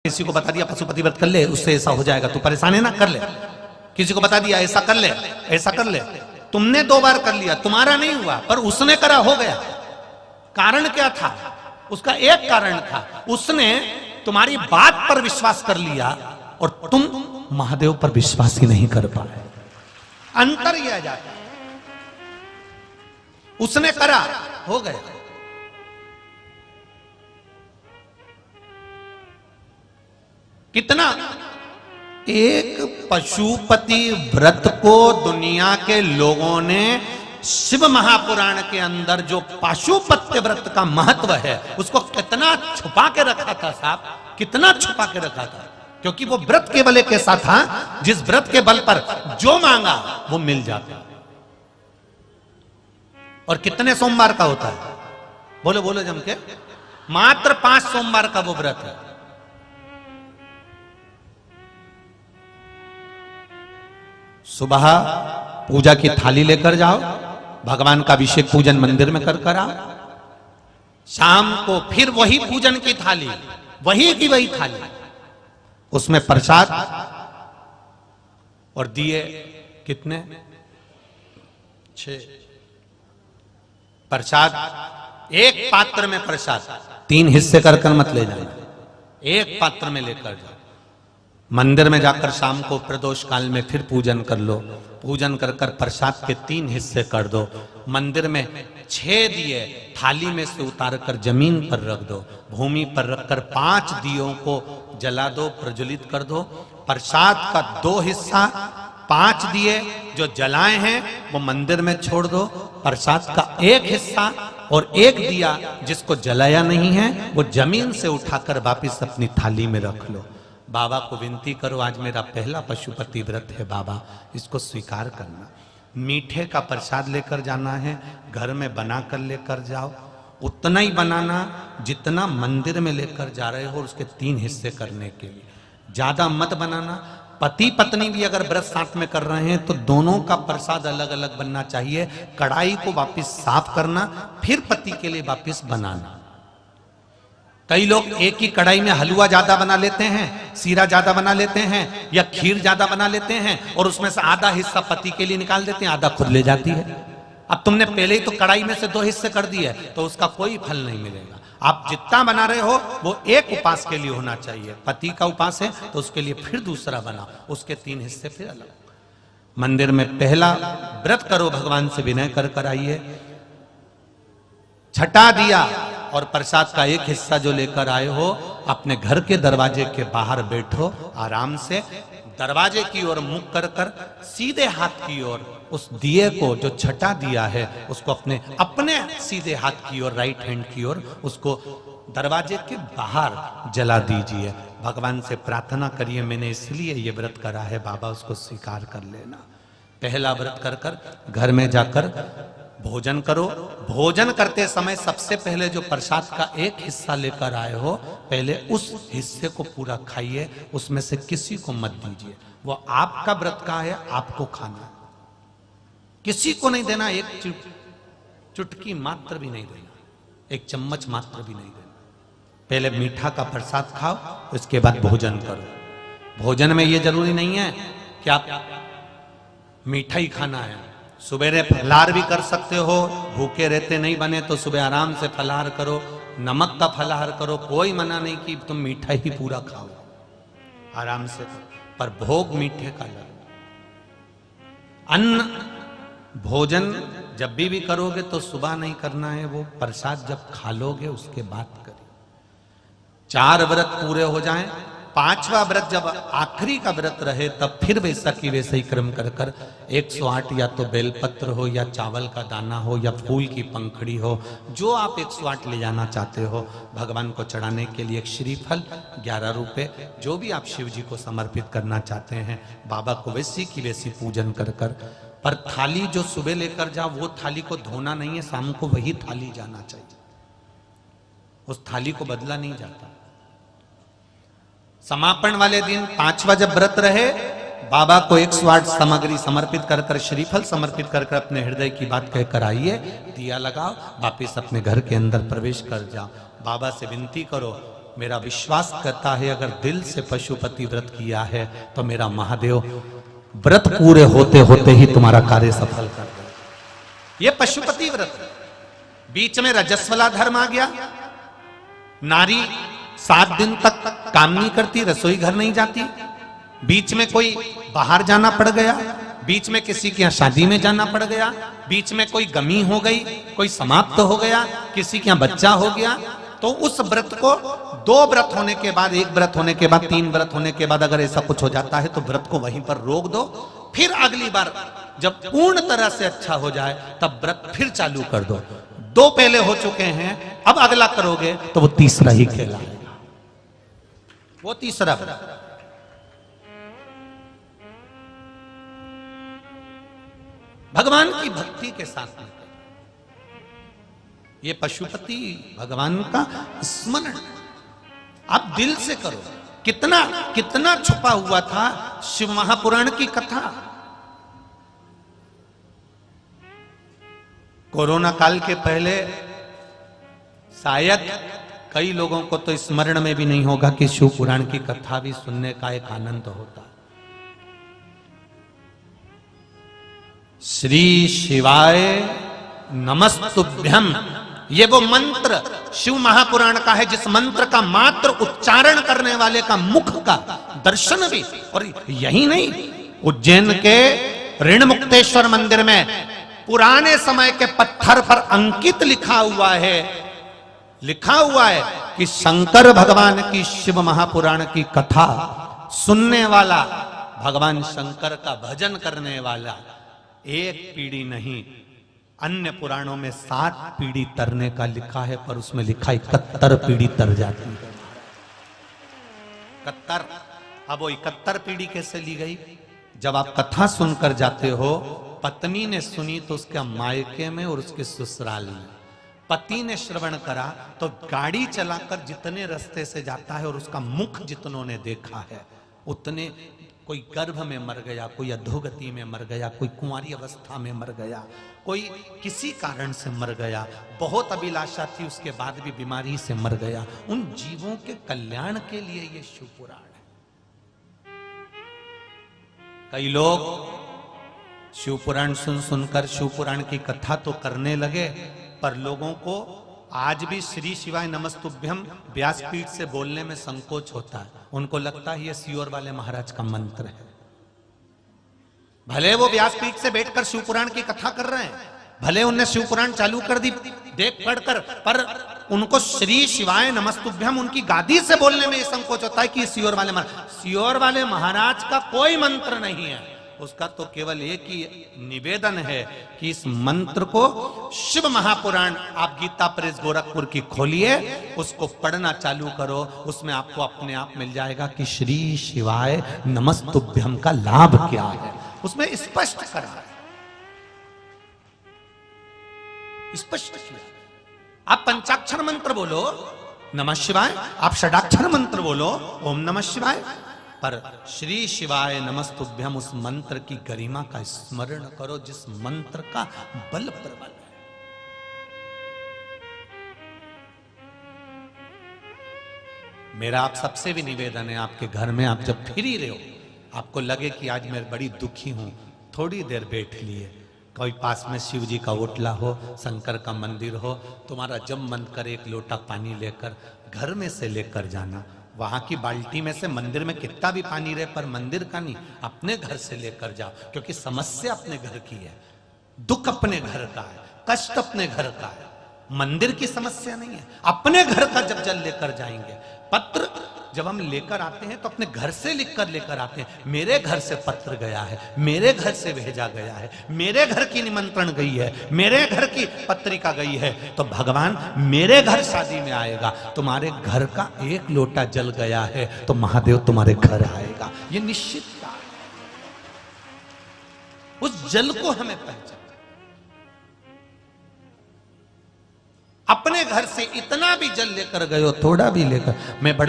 किसी को बता दिया पशुपति व्रत कर ले, उससे ऐसा हो जाएगा, तू परेशान है ना, कर ले। किसी को बता दिया ऐसा कर ले, ऐसा कर ले। तुमने 2 बार कर लिया, तुम्हारा नहीं हुआ, पर उसने करा, हो गया। कारण क्या था? उसका एक कारण था, उसने तुम्हारी बात पर विश्वास कर लिया और तुम महादेव पर विश्वास ही नहीं कर पाए। अंतर यह आ जाता, उसने करा, हो गया। कितना? एक पशुपति व्रत को दुनिया के लोगों ने शिव महापुराण के अंदर जो पशुपति व्रत का महत्व है उसको कितना छुपा के रखा था साहब, कितना छुपा के रखा था। क्योंकि वो व्रत केवल एक ऐसा था जिस व्रत के बल पर जो मांगा वो मिल जाता। और कितने सोमवार का होता है? बोलो बोलो जम के। मात्र 5 सोमवार का वो व्रत है। सुबह पूजा की थाली लेकर जाओ, भगवान का अभिषेक पूजन मंदिर में कर आओ। शाम को फिर वही पूजन की थाली, वही की वही थाली, उसमें प्रसाद और दिए कितने? 6 प्रसाद। एक पात्र में प्रसाद, 3 हिस्से कर कर मत ले जाना, एक पात्र में लेकर जाओ। मंदिर में जाकर शाम को प्रदोष काल में फिर पूजन कर लो। पूजन कर कर प्रसाद के 3 हिस्से कर दो। मंदिर में 6 दिए थाली में से उतार कर जमीन पर रख दो। भूमि पर रखकर 5 दियों को जला दो, प्रज्वलित कर दो। प्रसाद का 2 हिस्सा, 5 दिए जो जलाए हैं वो मंदिर में छोड़ दो। प्रसाद का 1 हिस्सा और 1 दिया जिसको जलाया नहीं है वो जमीन से उठाकर वापिस अपनी थाली में रख लो। बाबा को विनती करो, आज मेरा पहला पशुपति व्रत है बाबा, इसको स्वीकार करना। मीठे का प्रसाद लेकर जाना है, घर में बनाकर लेकर जाओ। उतना ही बनाना जितना मंदिर में लेकर जा रहे हो, उसके 3 हिस्से करने के लिए। ज्यादा मत बनाना। पति पत्नी भी अगर व्रत साथ में कर रहे हैं तो दोनों का प्रसाद अलग अलग बनना चाहिए। कढ़ाई को वापिस साफ करना, फिर पति के लिए वापिस बनाना। कई लोग एक ही कढ़ाई में हलवा ज्यादा बना लेते हैं, सीरा ज्यादा बना लेते हैं या खीर ज्यादा बना लेते हैं और उसमें से आधा हिस्सा पति के लिए निकाल देते हैं, आधा खुद ले जाती है। अब तुमने पहले ही तो कढ़ाई में से 2 हिस्से कर दिए तो उसका कोई फल नहीं मिलेगा। आप जितना बना रहे हो वो एक उपास के लिए होना चाहिए। पति का उपास है तो उसके लिए फिर दूसरा बनाओ, उसके 3 हिस्से फिर अलग। मंदिर में पहला व्रत करो, भगवान से विनय कर कर आइए। छठा दिया और प्रसाद का 1 हिस्सा जो लेकर आए हो अपने घर के दरवाजे के बाहर बैठो, आराम से दरवाजे की ओर मुख कर कर सीधे हाथ की ओर उस दिए को जो छठा दिया है उसको अपने सीधे हाथ की ओर, राइट हैंड की ओर उसको दरवाजे के बाहर जला दीजिए। भगवान से प्रार्थना करिए, मैंने इसलिए ये व्रत करा है बाबा, उसको स्वीकार कर लेना। पहला व्रत कर कर घर में जाकर भोजन करो। भोजन करते समय सबसे पहले जो प्रसाद का 1 हिस्सा लेकर आए हो, पहले उस हिस्से को पूरा खाइए, उसमें से किसी को मत दीजिए। वो आपका व्रत का है, आपको खाना है, किसी को नहीं देना। एक चुटकी मात्र भी नहीं देना, 1 चम्मच मात्र भी नहीं देना। पहले मीठा का प्रसाद खाओ, उसके बाद भोजन करो। भोजन में ये जरूरी नहीं है कि आप मीठा ही खाना है। सुबेरे फलाहार भी कर सकते हो, भूखे रहते नहीं बने तो सुबह आराम से फलाहार करो, नमक का फलाहार करो, कोई मना नहीं कि तुम मीठा ही पूरा खाओ, आराम से। पर भोग मीठे का लग। अन्न भोजन जब भी करोगे तो सुबह नहीं करना है, वो प्रसाद जब खा लोगे उसके बाद करिए। 4 व्रत पूरे हो जाएं, 5वां व्रत जब आखिरी का व्रत रहे तब फिर वैसा की वैसे ही क्रम कर कर 108 या तो बेलपत्र हो या चावल का दाना हो या फूल की पंखड़ी हो, जो आप 108 ले जाना चाहते हो भगवान को चढ़ाने के लिए। 1 श्रीफल 11 रुपए, जो भी आप शिव जी को समर्पित करना चाहते हैं बाबा को वैसी की वैसी पूजन कर कर। पर थाली जो सुबह लेकर जाओ वो थाली को धोना नहीं है, शाम को वही थाली जाना चाहिए, उस थाली को बदला नहीं जाता। समापन वाले दिन 5वां जब व्रत रहे, बाबा को 108 सामग्री समर्पित कर कर, श्रीफल समर्पित कर कर अपने हृदय की बात कहकर आइए, दिया लगाओ, वापिस अपने घर के अंदर प्रवेश कर जाओ। बाबा से विनती करो, मेरा विश्वास करता है अगर दिल से पशुपति व्रत किया है तो मेरा महादेव व्रत पूरे होते होते ही तुम्हारा कार्य सफल कर दे। ये पशुपति व्रत। बीच में रजस्वला धर्म आ गया, नारी 7 दिन तक काम नहीं करती, रसोई घर नहीं जाती। बीच में कोई बाहर जाना पड़ गया, बीच में किसी के यहाँ शादी में जाना पड़ गया, बीच में कोई गमी हो गई, कोई समाप्त हो गया, किसी के यहाँ बच्चा हो गया, तो उस व्रत को 2 व्रत होने के बाद, 1 व्रत होने के बाद, 3 व्रत होने के बाद अगर ऐसा कुछ हो जाता है तो व्रत को वहीं पर रोक दो। फिर अगली बार जब पूर्ण तरह से अच्छा हो जाए तब व्रत फिर चालू कर दो। 2 पहले हो चुके हैं, अब अगला करोगे तो वो तीसरा ही कहलाएगा, वो तीसरा व्रत। भगवान की भक्ति के साथ में ये पशुपति भगवान का स्मरण आप दिल से करो। कितना कितना छुपा हुआ था शिव महापुराण की कथा। कोरोना काल के पहले शायद कई लोगों को तो स्मरण में भी नहीं होगा कि शिव पुराण की कथा भी सुनने का एक आनंद होता। श्री शिवाय नमस्तुभ्यम, ये वो मंत्र शिव महापुराण का है जिस मंत्र का मात्र उच्चारण करने वाले का मुख का दर्शन भी। और यही नहीं, उज्जैन के ऋणमुक्तेश्वर मंदिर में पुराने समय के पत्थर पर अंकित लिखा हुआ है कि शंकर भगवान की शिव महापुराण की कथा सुनने वाला, भगवान शंकर का भजन करने वाला 1 पीढ़ी नहीं, अन्य पुराणों में 7 पीढ़ी तरने का लिखा है, पर उसमें लिखा 71 पीढ़ी तर जाती है। 71। अब वो 71 पीढ़ी कैसे ली गई? जब आप कथा सुनकर जाते हो, पत्नी ने सुनी तो उसके मायके में और उसके ससुराल में, पति ने श्रवण करा तो गाड़ी चलाकर जितने रास्ते से जाता है और उसका मुख जितनों ने देखा है उतने, कोई गर्भ में मर गया, कोई अधोगति में मर गया, कोई कुंवारी अवस्था में मर गया, कोई किसी कारण से मर गया, बहुत अभिलाषा थी उसके बाद भी बीमारी से मर गया। उन जीवों के कल्याण के लिए ये शिव पुराण है। कई लोग शिव पुराण सुनकर शिव पुराण की कथा तो करने लगे, पर लोगों को आज भी श्री शिवाय नमस्तुभ्यम व्यासपीठ से बोलने में संकोच होता है। उनको लगता है ये सियोर वाले महाराज का मंत्र है। भले वो व्यासपीठ से बैठकर शिव पुराण की कथा कर रहे हैं, भले उनने शिव पुराण चालू कर दी देख पढ़कर, पर उनको श्री शिवाय नमस्तुभ्यम उनकी गादी से बोलने में संकोच होता है कि सियोर वाले महाराज का कोई मंत्र नहीं है। उसका तो केवल एक ही निवेदन है कि इस मंत्र को शिव महापुराण, आप गीता प्रेस गोरखपुर की खोलिए, उसको पढ़ना चालू करो, उसमें आपको अपने आप मिल जाएगा कि श्री शिवाय नमस्तुभ्यम का लाभ क्या है। उसमें स्पष्ट करा है, स्पष्ट किया। आप पंचाक्षर मंत्र बोलो नमः शिवाय, आप षडाक्षर मंत्र बोलो ओम नमः शिवाय, पर श्री शिवाय नमस्तुभ्यम उस मंत्र की गरिमा का स्मरण करो जिस मंत्र का बल प्रबल है। मेरा आप सबसे भी निवेदन है, आपके घर में आप जब फिर ही रहे हो, आपको लगे कि आज मैं बड़ी दुखी हूं, थोड़ी देर बैठ लिए, कोई पास में शिव जी का ओटला हो, शंकर का मंदिर हो, तुम्हारा जब मन करे 1 लोटा पानी लेकर घर में से लेकर जाना। वहां की बाल्टी में से मंदिर में कितना भी पानी रहे, पर मंदिर का नहीं, अपने घर से लेकर जाओ, क्योंकि समस्या अपने घर की है, दुख अपने घर का है, कष्ट अपने घर का है, मंदिर की समस्या नहीं है। अपने घर का जब जल लेकर जाएंगे, पत्र जब हम लेकर आते हैं तो अपने घर से लिखकर लेकर आते हैं। मेरे घर से पत्र गया है, मेरे घर से भेजा गया है, मेरे घर की निमंत्रण गई है, मेरे घर की पत्रिका गई है, तो भगवान मेरे घर शादी में आएगा। तुम्हारे घर का 1 लोटा जल गया है तो महादेव तुम्हारे घर आएगा, ये निश्चित है। उस जल को हमें पहचान, अपने घर से इतना भी जल लेकर गए हो, थोड़ा भी लेकर, मैं बड़ा